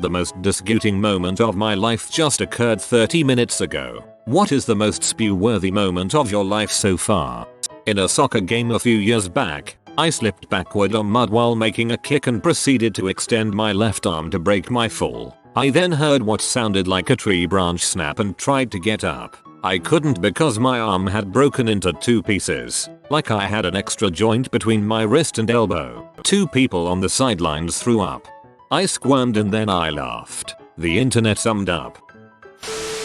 The most disguting moment of my life just occurred 30 minutes ago. What is the most spew-worthy moment of your life so far? In a soccer game a few years back, I slipped backward on mud while making a kick and proceeded to extend my left arm to break my fall. I then heard what sounded like a tree branch snap and tried to get up. I couldn't because my arm had broken into 2 pieces, like I had an extra joint between my wrist and elbow. 2 people on the sidelines threw up. I squirmed and then I laughed. The internet summed up.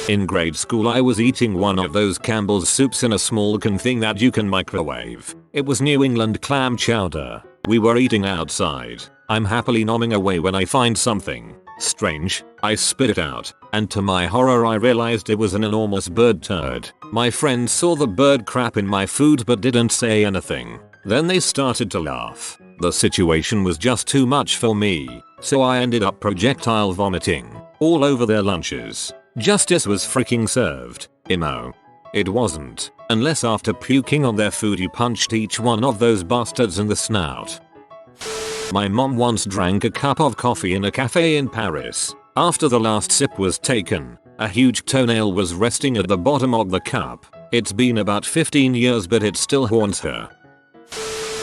In grade school I was eating one of those Campbell's soups in a small can thing that you can microwave. It was New England clam chowder. We were eating outside. I'm happily nomming away when I find something strange. I spit it out, and to my horror I realized it was an enormous bird turd. My friends saw the bird crap in my food but didn't say anything. Then they started to laugh. The situation was just too much for me, so I ended up projectile vomiting all over their lunches. Justice was freaking served. Emo. It wasn't, unless after puking on their food you punched each one of those bastards in the snout. My mom once drank a cup of coffee in a cafe in Paris. After the last sip was taken, a huge toenail was resting at the bottom of the cup. It's been about 15 years but it still haunts her.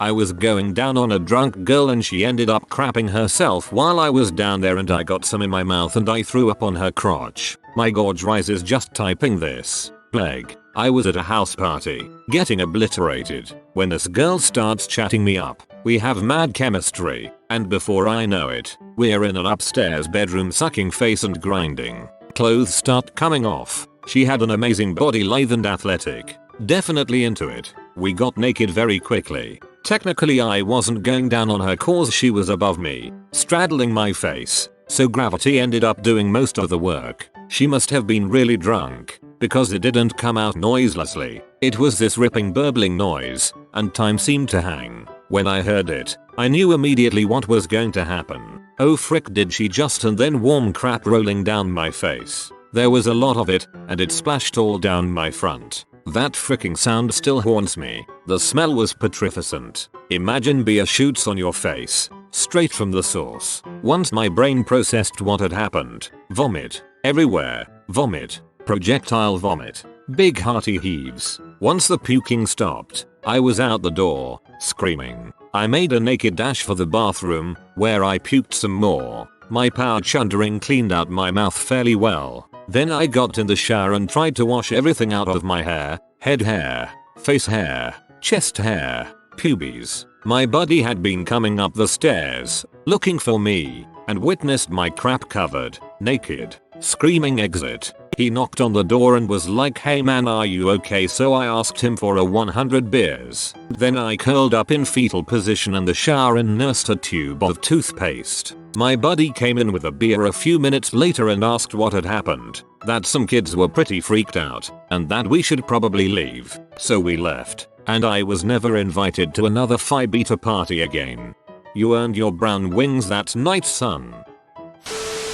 I was going down on a drunk girl and she ended up crapping herself while I was down there and I got some in my mouth and I threw up on her crotch. My gorge rises just typing this. Plague. I was at a house party, getting obliterated, when this girl starts chatting me up. We have mad chemistry, and before I know it, we're in an upstairs bedroom sucking face and grinding. Clothes start coming off. She had an amazing body, lithe and athletic. Definitely into it. We got naked very quickly. Technically I wasn't going down on her cause she was above me, straddling my face, so gravity ended up doing most of the work. She must have been really drunk, because it didn't come out noiselessly. It was this ripping burbling noise, and time seemed to hang. When I heard it, I knew immediately what was going to happen. Oh frick did she just, and then warm crap rolling down my face. There was a lot of it, and it splashed all down my front. That fricking sound still haunts me. The smell was petrificent. Imagine beer shoots on your face, straight from the source. Once my brain processed what had happened, vomit, everywhere, vomit, projectile vomit, big hearty heaves. Once the puking stopped, I was out the door, screaming. I made a naked dash for the bathroom, where I puked some more. My pouch undering cleaned out my mouth fairly well. Then I got in the shower and tried to wash everything out of my hair, head hair, face hair, chest hair, pubes. My buddy had been coming up the stairs, looking for me, and witnessed my crap covered, naked, screaming exit. He knocked on the door and was like, "Hey man, are you okay?" So I asked him for a 100 beers. Then I curled up in fetal position in the shower and nursed a tube of toothpaste. My buddy came in with a beer a few minutes later and asked what had happened, that some kids were pretty freaked out, and that we should probably leave. So we left, and I was never invited to another Phi Beta party again. You earned your brown wings that night, son.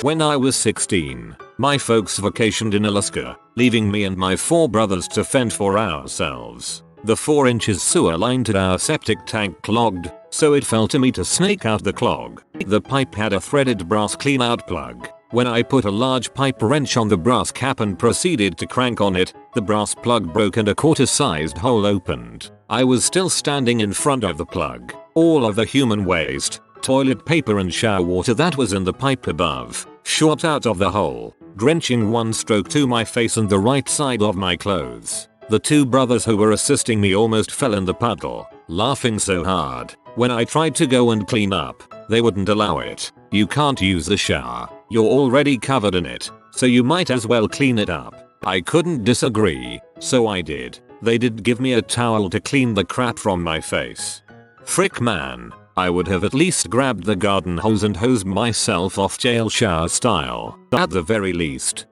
When I was 16, my folks vacationed in Alaska, leaving me and my 4 brothers to fend for ourselves. The 4 inches sewer line to our septic tank clogged, so it fell to me to snake out the clog. The pipe had a threaded brass clean out plug. When I put a large pipe wrench on the brass cap and proceeded to crank on it, the brass plug broke and a quarter-sized hole opened. I was still standing in front of the plug. All of the human waste, toilet paper and shower water that was in the pipe above shot out of the hole, drenching one stroke to my face and the right side of my clothes. The 2 brothers who were assisting me almost fell in the puddle, laughing so hard. When I tried to go and clean up, they wouldn't allow it. You can't use the shower. You're already covered in it, so you might as well clean it up. I couldn't disagree, so I did. They did give me a towel to clean the crap from my face. Frick man, I would have at least grabbed the garden hose and hosed myself off jail shower style, at the very least.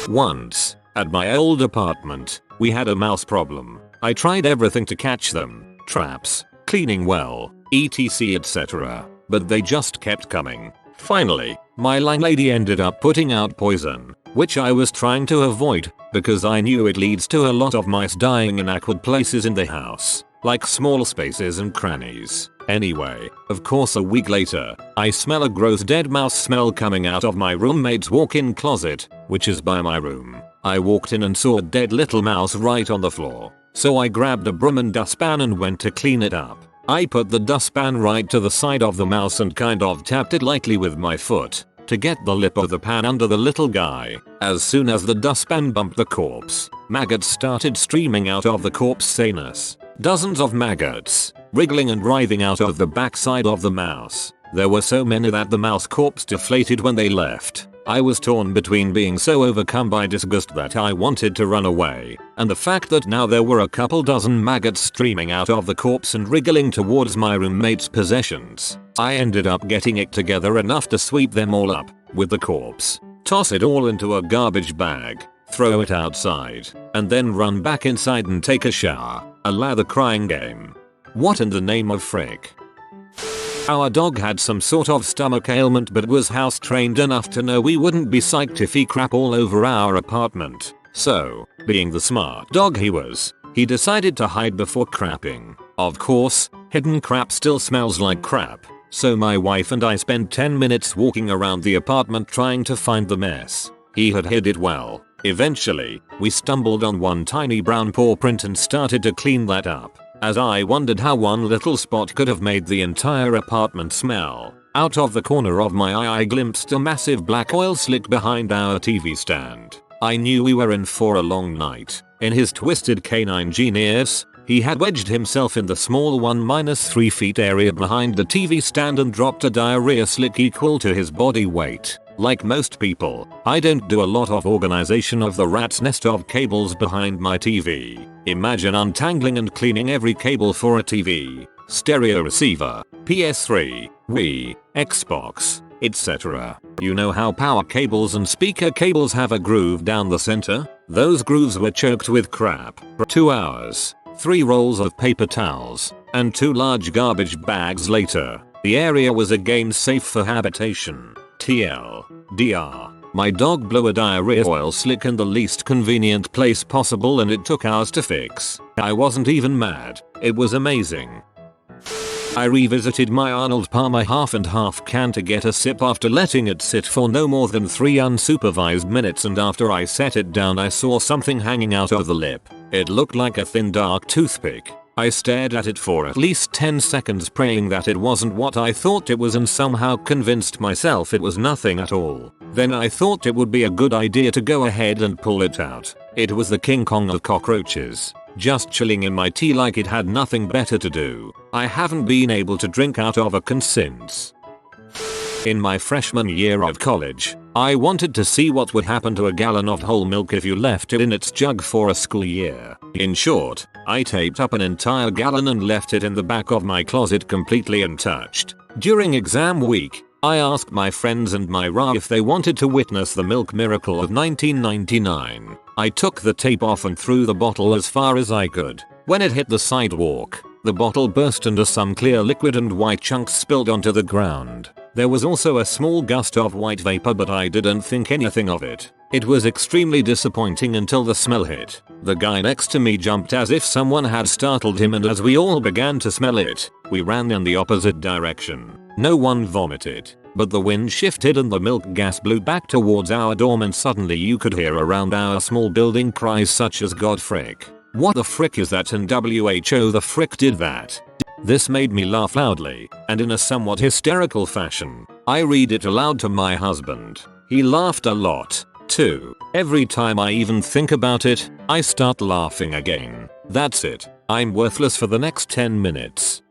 Once, at my old apartment, we had a mouse problem. I tried everything to catch them, traps, cleaning well, etc etc, but they just kept coming. Finally, my landlady ended up putting out poison, which I was trying to avoid because I knew it leads to a lot of mice dying in awkward places in the house. like small spaces and crannies. Anyway, of course a week later, I smell a gross dead mouse smell coming out of my roommate's walk-in closet, which is by my room. I walked in and saw a dead little mouse right on the floor. So I grabbed a broom and dustpan and went to clean it up. I put the dustpan right to the side of the mouse and kind of tapped it lightly with my foot to get the lip of the pan under the little guy. As soon as the dustpan bumped the corpse, maggots started streaming out of the corpse anus. Dozens of maggots, wriggling and writhing out of the backside of the mouse. There were so many that the mouse corpse deflated when they left. I was torn between being so overcome by disgust that I wanted to run away, and the fact that now there were a couple dozen maggots streaming out of the corpse and wriggling towards my roommate's possessions. I ended up getting it together enough to sweep them all up with the corpse, toss it all into a garbage bag, throw it outside, and then run back inside and take a shower. A lather crying game. What in the name of frick? Our dog had some sort of stomach ailment but was house trained enough to know we wouldn't be psyched if he crap all over our apartment. So, being the smart dog he was, he decided to hide before crapping. Of course, hidden crap still smells like crap, so my wife and I spent 10 minutes walking around the apartment trying to find the mess. He had hid it well. Eventually, we stumbled on one tiny brown paw print and started to clean that up. As I wondered how one little spot could have made the entire apartment smell, out of the corner of my eye I glimpsed a massive black oil slick behind our TV stand. I knew we were in for a long night. In his twisted canine genius, he had wedged himself in the small 1-3 feet area behind the TV stand and dropped a diarrhea slick equal to his body weight. Like most people, I don't do a lot of organization of the rat's nest of cables behind my TV. Imagine untangling and cleaning every cable for a TV, stereo receiver, PS3, Wii, Xbox, etc. You know how power cables and speaker cables have a groove down the center? Those grooves were choked with crap. 2 hours, 3 rolls of paper towels, and 2 large garbage bags later, the area was again safe for habitation. TLDR. My dog blew a diarrhea oil slick in the least convenient place possible and it took hours to fix. I wasn't even mad. It was amazing. I revisited my Arnold Palmer half and half can to get a sip after letting it sit for no more than 3 unsupervised minutes, and after I set it down I saw something hanging out of the lip. It looked like a thin dark toothpick. I stared at it for at least 10 seconds praying that it wasn't what I thought it was and somehow convinced myself it was nothing at all. Then I thought it would be a good idea to go ahead and pull it out. It was the King Kong of cockroaches, just chilling in my tea like it had nothing better to do. I haven't been able to drink out of a can since. In my freshman year of college, I wanted to see what would happen to a gallon of whole milk if you left it in its jug for a school year. In short, I taped up an entire gallon and left it in the back of my closet completely untouched. During exam week, I asked my friends and my RA if they wanted to witness the milk miracle of 1999. I took the tape off and threw the bottle as far as I could. When it hit the sidewalk, the bottle burst and some clear liquid and white chunks spilled onto the ground. There was also a small gust of white vapor, but I didn't think anything of it. It was extremely disappointing until the smell hit. The guy next to me jumped as if someone had startled him, and as we all began to smell it, we ran in the opposite direction. No one vomited, but the wind shifted and the milk gas blew back towards our dorm, and suddenly you could hear around our small building cries such as "God frick. What the frick is that?" and "WHO the frick did that." This made me laugh loudly, and in a somewhat hysterical fashion. I read it aloud to my husband. He laughed a lot, too. Every time I even think about it, I start laughing again. That's it. I'm worthless for the next 10 minutes.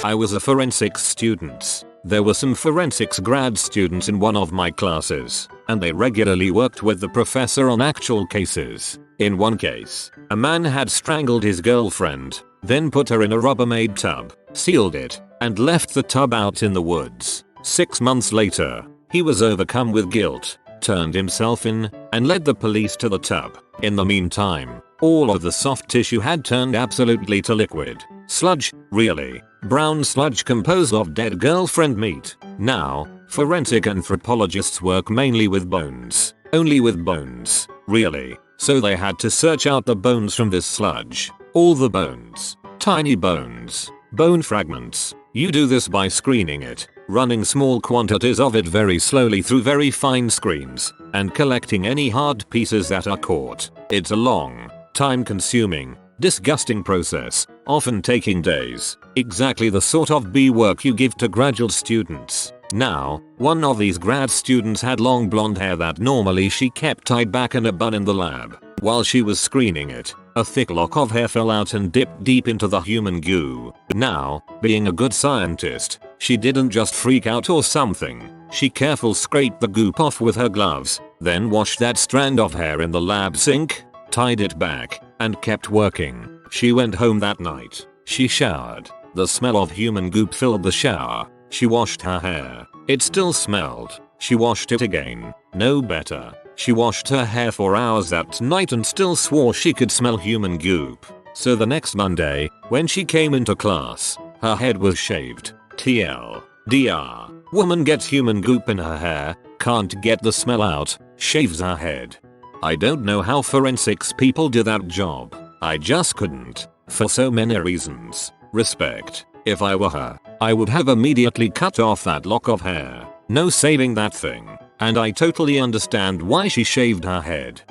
I was a forensics student. There were some forensics grad students in one of my classes, and they regularly worked with the professor on actual cases. In one case, a man had strangled his girlfriend, then put her in a Rubbermaid tub, sealed it, and left the tub out in the woods. 6 months later, he was overcome with guilt, turned himself in, and led the police to the tub. In the meantime, all of the soft tissue had turned absolutely to liquid. Sludge, really. Brown sludge composed of dead girlfriend meat. Now, forensic anthropologists work mainly with bones. Only with bones, really. So they had to search out the bones from this sludge. All the bones. Tiny bones. Bone fragments. You do this by screening it, running small quantities of it very slowly through very fine screens, and collecting any hard pieces that are caught. It's a long, time-consuming, disgusting process, often taking days. Exactly the sort of bee work you give to graduate students. Now, one of these grad students had long blonde hair that normally she kept tied back in a bun in the lab. While she was screening it, a thick lock of hair fell out and dipped deep into the human goo. Now, being a good scientist, she didn't just freak out or something. She carefully scraped the goop off with her gloves, then washed that strand of hair in the lab sink, tied it back, and kept working. She went home that night. She showered. The smell of human goop filled the shower. She washed her hair. It still smelled. She washed it again. No better. She washed her hair for hours that night and still swore she could smell human goop. So the next Monday, when she came into class, her head was shaved. TLDR. Woman gets human goop in her hair, can't get the smell out, shaves her head. I don't know how forensics people do that job. I just couldn't. For so many reasons. Respect. If I were her, I would have immediately cut off that lock of hair. No saving that thing. And I totally understand why she shaved her head.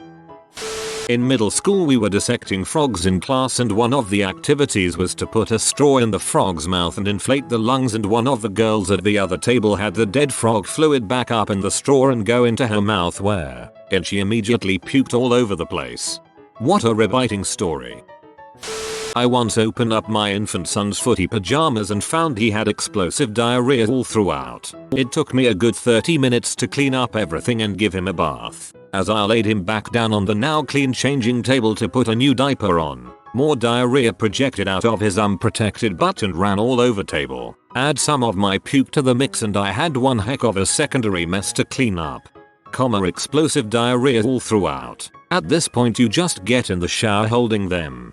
In middle school we were dissecting frogs in class, and one of the activities was to put a straw in the frog's mouth and inflate the lungs, and one of the girls at the other table had the dead frog fluid back up in the straw and go into her mouth, where and she immediately puked all over the place. What a rebiting story. I once opened up my infant son's footy pajamas and found he had explosive diarrhea all throughout. It took me a good 30 minutes to clean up everything and give him a bath. As I laid him back down on the now clean changing table to put a new diaper on, more diarrhea projected out of his unprotected butt and ran all over table. Add some of my puke to the mix and I had one heck of a secondary mess to clean up. Explosive diarrhea all throughout. At this point you just get in the shower holding them.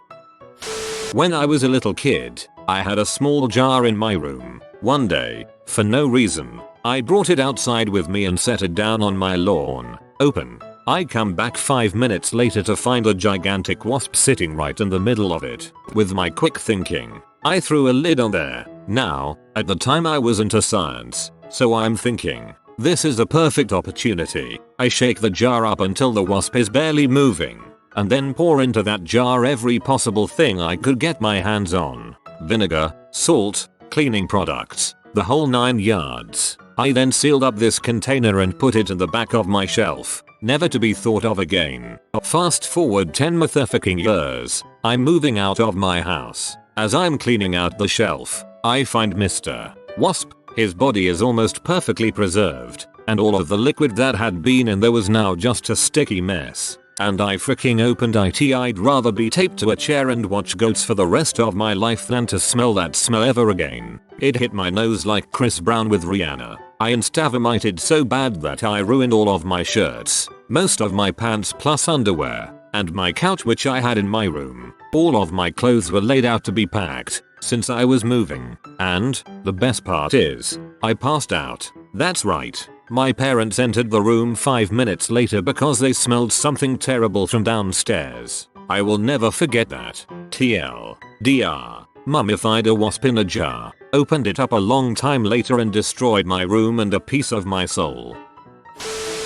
When I was a little kid, I had a small jar in my room. One day, for no reason, I brought it outside with me and set it down on my lawn. Open. I come back 5 minutes later to find a gigantic wasp sitting right in the middle of it. With my quick thinking, I threw a lid on there. Now, at the time I was into science, so I'm thinking, this is a perfect opportunity. I shake the jar up until the wasp is barely moving, and then pour into that jar every possible thing I could get my hands on. Vinegar, salt, cleaning products, the whole 9 yards. I then sealed up this container and put it in the back of my shelf, never to be thought of again. Fast forward 10 motherfucking years, I'm moving out of my house. As I'm cleaning out the shelf, I find Mr. Wasp. His body is almost perfectly preserved, and all of the liquid that had been in there was now just a sticky mess. And I freaking opened it. I'd rather be taped to a chair and watch goats for the rest of my life than to smell that smell ever again. It hit my nose like Chris Brown with Rihanna. I insta-vomited so bad that I ruined all of my shirts, most of my pants plus underwear, and my couch which I had in my room. All of my clothes were laid out to be packed, since I was moving. And, the best part is, I passed out. That's right. My parents entered the room 5 minutes later because they smelled something terrible from downstairs. I will never forget that. TLDR. Mummified a wasp in a jar, opened it up a long time later and destroyed my room and a piece of my soul.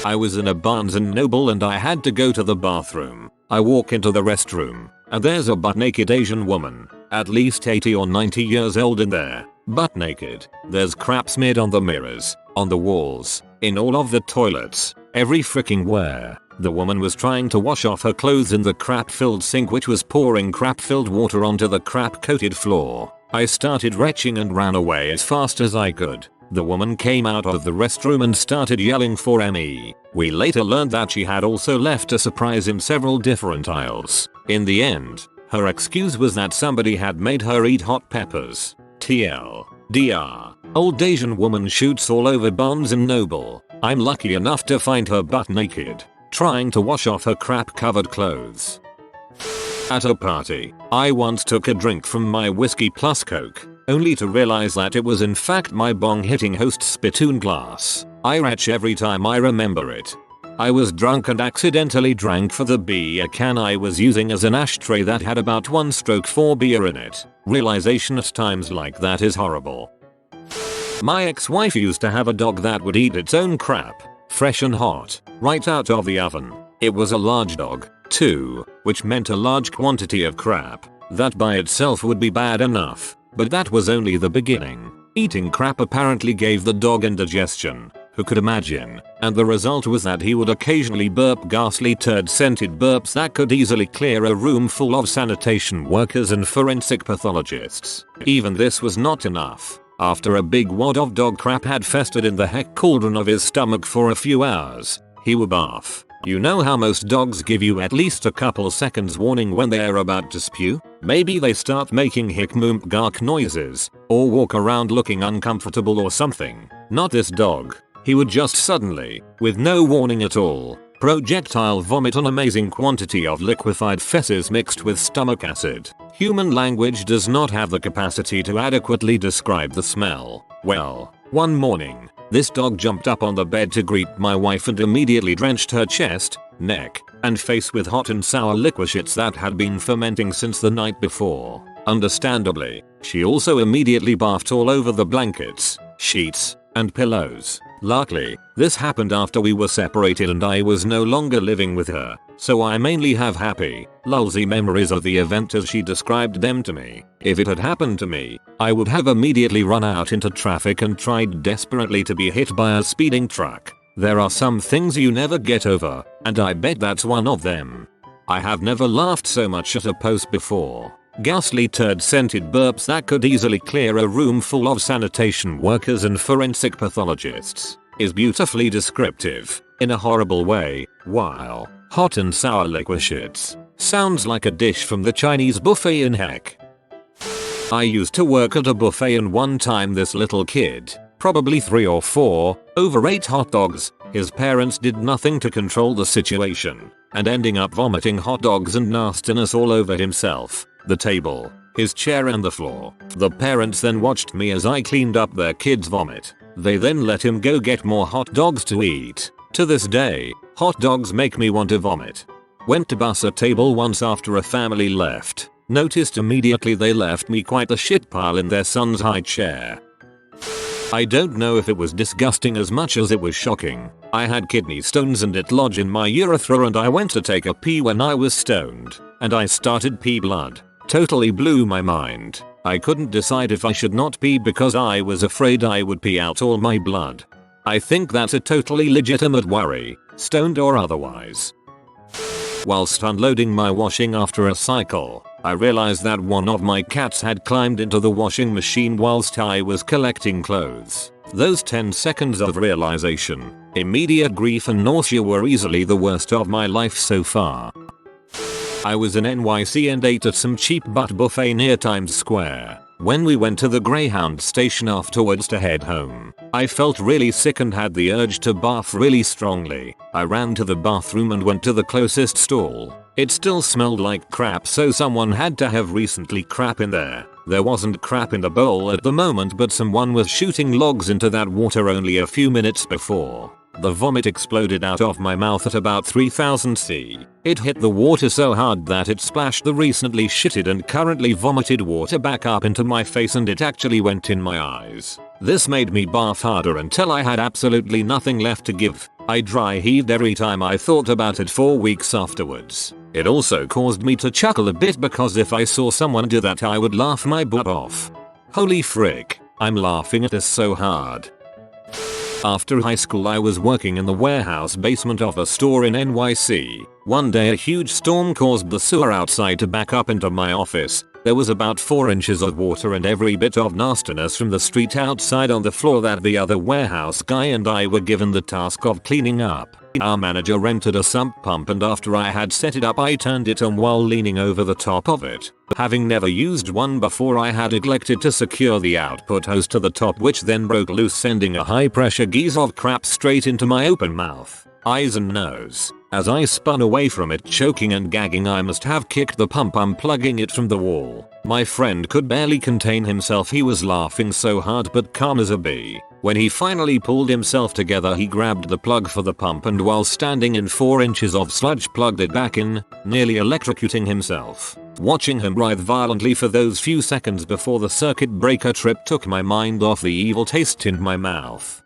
I was in a Barnes & Noble and I had to go to the bathroom. I walk into the restroom, and there's a butt-naked Asian woman, at least 80 or 90 years old in there, butt naked. There's crap smeared on the mirrors, on the walls, in all of the toilets, every freaking where. The woman was trying to wash off her clothes in the crap-filled sink which was pouring crap-filled water onto the crap-coated floor. I started retching and ran away as fast as I could. The woman came out of the restroom and started yelling for me. We later learned that she had also left a surprise in several different aisles. In the end, her excuse was that somebody had made her eat hot peppers. TLDR. Old Asian woman shoots all over Barnes & Noble. I'm lucky enough to find her butt naked, trying to wash off her crap-covered clothes. At a party, I once took a drink from my whiskey plus coke, only to realize that it was in fact my bong hitting host's spittoon glass. I retch every time I remember it. I was drunk and accidentally drank for the beer can I was using as an ashtray that had about 1/4 beer in it. Realization at times like that is horrible. My ex-wife used to have a dog that would eat its own crap, fresh and hot, right out of the oven. It was a large dog, too, which meant a large quantity of crap. That by itself would be bad enough, but that was only the beginning. Eating crap apparently gave the dog indigestion. Who could imagine? And the result was that he would occasionally burp ghastly turd-scented burps that could easily clear a room full of sanitation workers and forensic pathologists. Even this was not enough. After a big wad of dog crap had festered in the heck cauldron of his stomach for a few hours, he would barf. You know how most dogs give you at least a couple seconds warning when they're about to spew? Maybe they start making hic moomp gark noises, or walk around looking uncomfortable or something. Not this dog. He would just suddenly, with no warning at all, projectile vomit an amazing quantity of liquefied feces mixed with stomach acid. Human language does not have the capacity to adequately describe the smell. Well, one morning, this dog jumped up on the bed to greet my wife and immediately drenched her chest, neck, and face with hot and sour liquishits that had been fermenting since the night before. Understandably, she also immediately barfed all over the blankets, sheets, and pillows. Luckily, this happened after we were separated and I was no longer living with her, so I mainly have happy, lulzy memories of the event as she described them to me. If it had happened to me, I would have immediately run out into traffic and tried desperately to be hit by a speeding truck. There are some things you never get over, and I bet that's one of them. I have never laughed so much at a post before. Ghastly turd-scented burps that could easily clear a room full of sanitation workers and forensic pathologists is beautifully descriptive, in a horrible way, while hot and sour liquishits sounds like a dish from the Chinese buffet in heck. I used to work at a buffet and one time this little kid, probably 3 or 4, overate hot dogs. His parents did nothing to control the situation, and ending up vomiting hot dogs and nastiness all over himself, the table, his chair and the floor. The parents then watched me as I cleaned up their kid's vomit. They then let him go get more hot dogs to eat. To this day, hot dogs make me want to vomit. Went to bus a table once after a family left. Noticed immediately they left me quite the shit pile in their son's high chair. I don't know if it was disgusting as much as it was shocking. I had kidney stones and it lodged in my urethra and I went to take a pee when I was stoned, and I started pee blood. Totally blew my mind. I couldn't decide if I should not pee because I was afraid I would pee out all my blood. I think that's a totally legitimate worry, stoned or otherwise. Whilst unloading my washing after a cycle, I realized that one of my cats had climbed into the washing machine whilst I was collecting clothes. Those 10 seconds of realization, immediate grief and nausea were easily the worst of my life so far. I was in NYC and ate at some cheap butt buffet near Times Square. When we went to the Greyhound station afterwards to head home, I felt really sick and had the urge to barf really strongly. I ran to the bathroom and went to the closest stall. It still smelled like crap, so someone had to have recently crap in there. There wasn't crap in the bowl at the moment, but someone was shooting logs into that water only a few minutes before. The vomit exploded out of my mouth at about 3000 C. It hit the water so hard that it splashed the recently shitted and currently vomited water back up into my face, and it actually went in my eyes. This made me barf harder until I had absolutely nothing left to give. I dry heaved every time I thought about it for weeks afterwards. It also caused me to chuckle a bit because if I saw someone do that I would laugh my butt off. Holy frick, I'm laughing at this so hard. After high school I was working in the warehouse basement of a store in NYC. One day a huge storm caused the sewer outside to back up into my office. There was about 4 inches of water and every bit of nastiness from the street outside on the floor that the other warehouse guy and I were given the task of cleaning up. Our manager rented a sump pump and after I had set it up I turned it on while leaning over the top of it. Having never used one before, I had neglected to secure the output hose to the top, which then broke loose, sending a high pressure geese of crap straight into my open mouth, eyes and nose. As I spun away from it choking and gagging, I must have kicked the pump, unplugging it from the wall. My friend could barely contain himself, he was laughing so hard but calm as a bee. When he finally pulled himself together, he grabbed the plug for the pump and while standing in 4 inches of sludge plugged it back in, nearly electrocuting himself. Watching him writhe violently for those few seconds before the circuit breaker trip took my mind off the evil taste in my mouth.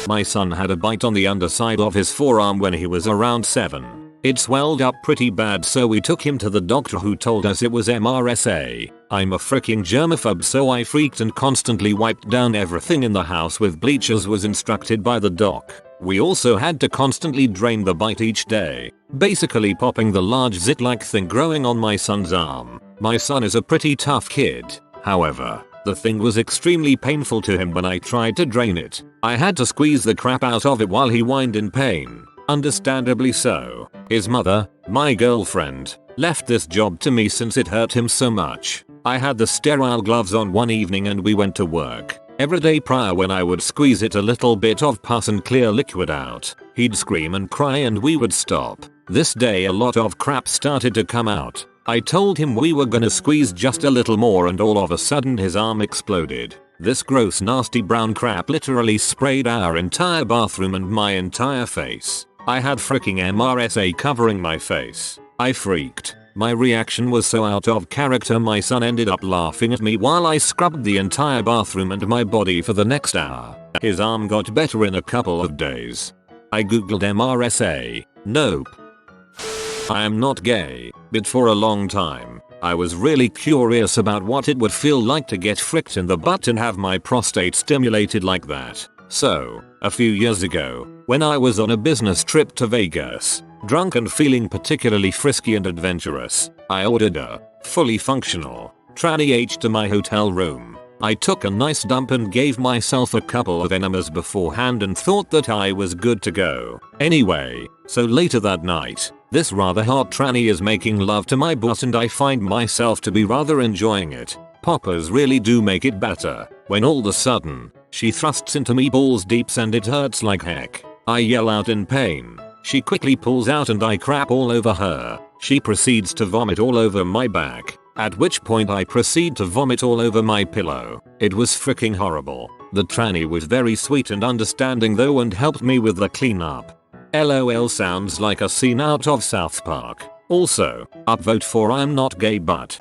My son had a bite on the underside of his forearm when he was around 7. It swelled up pretty bad, so we took him to the doctor who told us it was MRSA. I'm a freaking germaphobe, so I freaked and constantly wiped down everything in the house with bleach as was instructed by the doc. We also had to constantly drain the bite each day, basically popping the large zit-like thing growing on my son's arm. My son is a pretty tough kid. However, the thing was extremely painful to him when I tried to drain it. I had to squeeze the crap out of it while he whined in pain. Understandably so. His mother, my girlfriend, left this job to me since it hurt him so much. I had the sterile gloves on one evening and we went to work. Every day prior, when I would squeeze it, a little bit of pus and clear liquid out. He'd scream and cry and we would stop. This day a lot of crap started to come out. I told him we were gonna squeeze just a little more and all of a sudden his arm exploded. This gross nasty brown crap literally sprayed our entire bathroom and my entire face. I had freaking MRSA covering my face. I freaked. My reaction was so out of character my son ended up laughing at me while I scrubbed the entire bathroom and my body for the next hour. His arm got better in a couple of days. I googled MRSA. Nope. I am not gay, but for a long time, I was really curious about what it would feel like to get fricked in the butt and have my prostate stimulated like that. So, a few years ago, when I was on a business trip to Vegas, drunk and feeling particularly frisky and adventurous, I ordered a fully functional tranny H to my hotel room. I took a nice dump and gave myself a couple of enemas beforehand and thought that I was good to go. Anyway, so later that night, this rather hot tranny is making love to my butt and I find myself to be rather enjoying it. Poppers really do make it better. When all of a sudden, she thrusts into me balls deep and it hurts like heck. I yell out in pain. She quickly pulls out and I crap all over her. She proceeds to vomit all over my back, at which point I proceed to vomit all over my pillow. It was freaking horrible. The tranny was very sweet and understanding though and helped me with the cleanup. LOL sounds like a scene out of South Park. Also, upvote for I'm not gay but.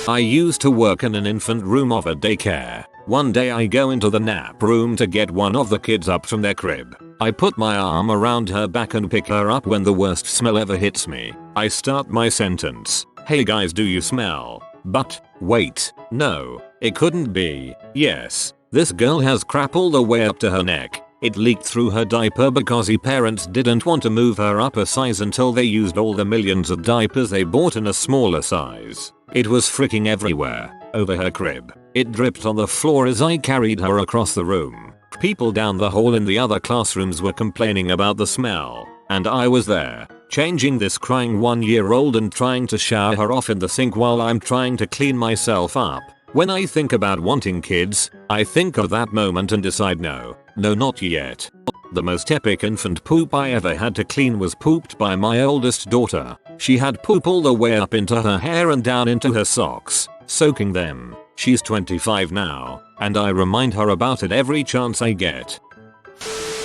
I used to work in an infant room of a daycare. One day I go into the nap room to get one of the kids up from their crib. I put my arm around her back and pick her up when the worst smell ever hits me. I start my sentence. Hey guys, do you smell? But, wait, no, it couldn't be. Yes, this girl has crap all the way up to her neck. It leaked through her diaper because her parents didn't want to move her up a size until they used all the millions of diapers they bought in a smaller size. It was freaking everywhere, over her crib. It dripped on the floor as I carried her across the room. People down the hall in the other classrooms were complaining about the smell, and I was there, changing this crying 1-year-old and trying to shower her off in the sink while I'm trying to clean myself up. When I think about wanting kids, I think of that moment and decide no, not yet. The most epic infant poop I ever had to clean was pooped by my oldest daughter. She had poop all the way up into her hair and down into her socks, soaking them. She's 25 now, and I remind her about it every chance I get.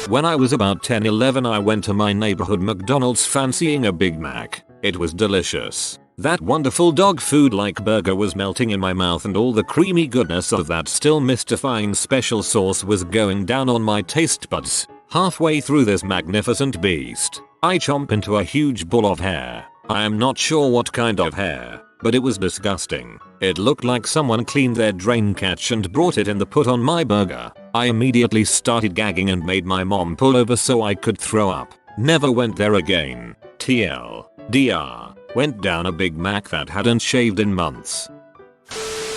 When I was about 10-11 I went to my neighborhood McDonald's fancying a Big Mac. It was delicious. That wonderful dog food like burger was melting in my mouth and all the creamy goodness of that still mystifying special sauce was going down on my taste buds. Halfway through this magnificent beast, I chomp into a huge ball of hair. I am not sure what kind of hair, but it was disgusting. It looked like someone cleaned their drain catch and brought it in the put on my burger. I immediately started gagging and made my mom pull over so I could throw up. Never went there again. TLDR. Went down a Big Mac that hadn't shaved in months.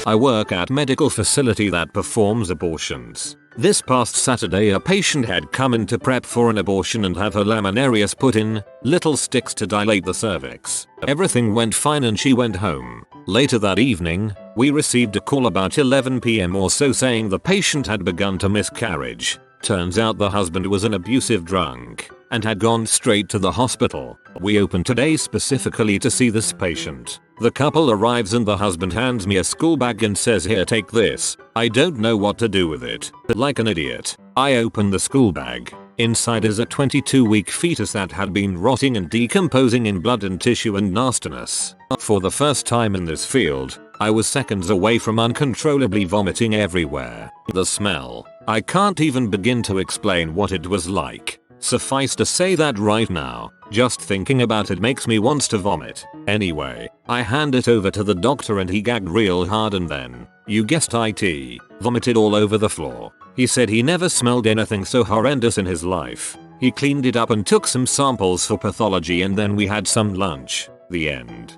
I work at medical facility that performs abortions. This past Saturday a patient had come in to prep for an abortion and have her laminarius put in, little sticks to dilate the cervix. Everything went fine and she went home. Later that evening, we received a call about 11 PM or so saying the patient had begun to miscarriage. Turns out the husband was an abusive drunk and had gone straight to the hospital. We opened today specifically to see this patient. The couple arrives and the husband hands me a school bag and says, "Here, take this." I don't know what to do with it. Like an idiot, I open the school bag. Inside is a 22-week fetus that had been rotting and decomposing in blood and tissue and nastiness. For the first time in this field, I was seconds away from uncontrollably vomiting everywhere. The smell, I can't even begin to explain what it was like. Suffice to say that right now, just thinking about it makes me want to vomit. Anyway, I hand it over to the doctor and he gagged real hard and then, you guessed it, vomited all over the floor. He said he never smelled anything so horrendous in his life. He cleaned it up and took some samples for pathology and then we had some lunch. The end.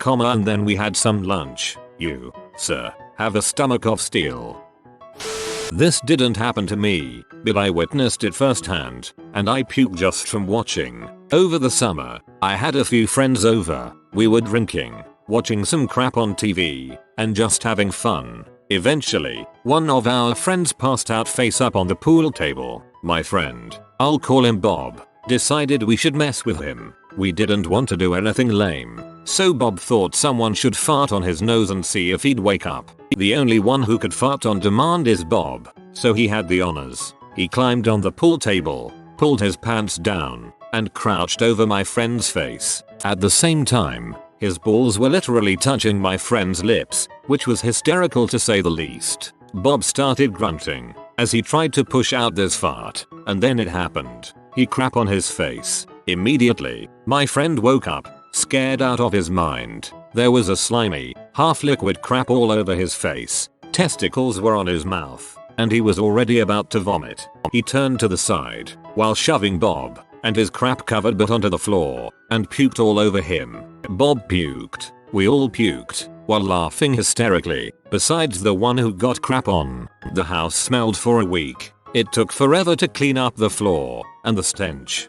And then we had some lunch. You, sir, have a stomach of steel. This didn't happen to me, but I witnessed it firsthand, and I puked just from watching. Over the summer, I had a few friends over. We were drinking, watching some crap on TV, and just having fun. Eventually, one of our friends passed out face up on the pool table. My friend, I'll call him Bob, decided we should mess with him. We didn't want to do anything lame, so Bob thought someone should fart on his nose and see if he'd wake up. The only one who could fart on demand is Bob, so he had the honors. He climbed on the pool table, pulled his pants down, and crouched over my friend's face. At the same time, his balls were literally touching my friend's lips, which was hysterical to say the least. Bob started grunting as he tried to push out this fart, and then it happened. He crap on his face. Immediately, my friend woke up, scared out of his mind. There was a slimy, half-liquid crap all over his face, testicles were on his mouth, and he was already about to vomit. He turned to the side, while shoving Bob, and his crap covered butt onto the floor, and puked all over him. Bob puked. We all puked, while laughing hysterically, besides the one who got crap on. The house smelled for a week. It took forever to clean up the floor, and the stench.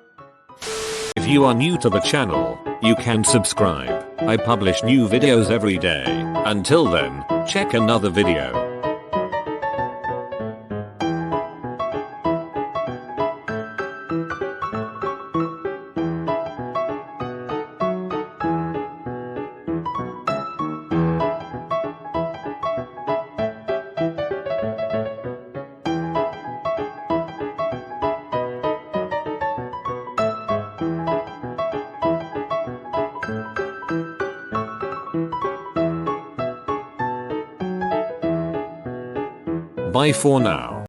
If you are new to the channel, you can subscribe. I publish new videos every day. Until then, check another video. Bye for now.